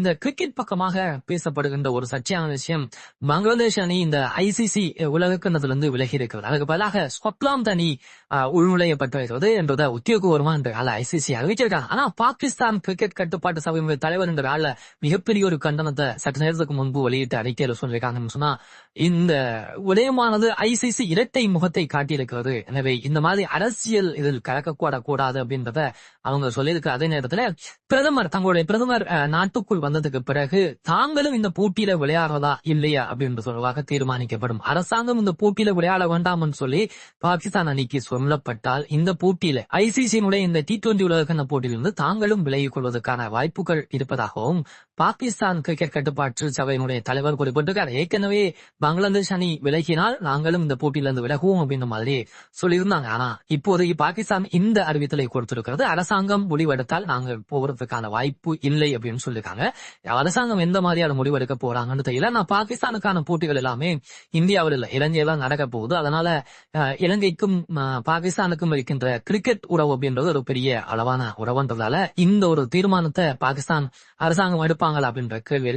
இந்த கிரிக்கெட் பக்கமாக பேசப்படுகின்ற ஒரு சர்ச்சையான விஷயம், பங்களாதேஷ் அணி இந்த ஐசிசி உலகக்கிண்ணத்திலிருந்து விலகி இருக்கிறது. அதுக்கு பதிலாக ஸ்காட்லாந்து அணி உள்நுழையப்பட்டிருக்கிறது என்றதை உத்தியோகபூர்வமா இந்த ஆள ஐசிசி அறிவிச்சிருக்காங்க. ஆனா பாகிஸ்தான் கிரிக்கெட் கட்டுப்பாட்டு சபையின் தலைவர் என்ற ஆள மிகப்பெரிய ஒரு கண்டனத்தை சற்று நேரத்துக்கு முன்பு வெளியிட்டு அறிக்கையில சொல்லியிருக்காங்கன்னு சொன்னா, இந்த விடயமானது ஐசிசி இரட்டை முகத்தை காட்டியிருக்கிறது. எனவே இந்த மாதிரி அரசியல் இதில் கலக்கக்கூடாது அப்படின்றத அவங்க சொல்லியிருக்க அதே நேரத்துல தங்களுடைய பிரதமர் நாட்டுக்குள் வந்ததுக்கு பிறகு தாங்களும் இந்த போட்டியில விளையாடுறதா இல்லையா அப்படின்ற சொல்வாக தீர்மானிக்கப்படும். அரசாங்கம் இந்த போட்டியில விளையாட வேண்டாம்னு சொல்லி பாகிஸ்தான் அணிக்கு சொல்லப்பட்டால் இந்த போட்டியில ஐசிசியினுடைய இந்த T20 உலகக்கிண்ண போட்டியிலிருந்து தாங்களும் விலகிக் கொள்வதற்கான வாய்ப்புகள் இருப்பதாகவும் பாகிஸ்தான் கிரிக்கெட் கட்டுப்பாட்டு சபையினுடைய தலைவர் குறிப்பிட்டிருக்கார். ஏற்கனவே பங்களாதேஷ் அணி விலகினால் நாங்களும் இந்த போட்டியிலிருந்து விலகுவோம் அப்படின்ற மாதிரி சொல்லியிருந்தாங்க. ஆனா இப்போது பாகிஸ்தான் இந்த அறிவித்தலை கொடுத்திருக்கிறது. அரசாங்கம் முடிவெடுத்தால் நாங்கள் போறதுக்கான வாய்ப்பு இல்லை அப்படின்னு சொல்லியிருக்காங்க. அரசாங்கம் எந்த மாதிரியான முடிவெடுக்க போறாங்கன்னு தெரியல. நான் பாகிஸ்தானுக்கான போட்டிகள் எல்லாமே இந்தியாவில் இல்ல, இலங்கையில நடக்க போகுது. அதனால இலங்கைக்கும் பாகிஸ்தானுக்கும் இருக்கின்ற கிரிக்கெட் உறவு அப்படின்றது ஒரு பெரிய அளவான உறவுன்றதால இந்த ஒரு தீர்மானத்தை பாகிஸ்தான் அரசாங்கம் எடுப்பாங்களா அப்படின்ற கேள்வி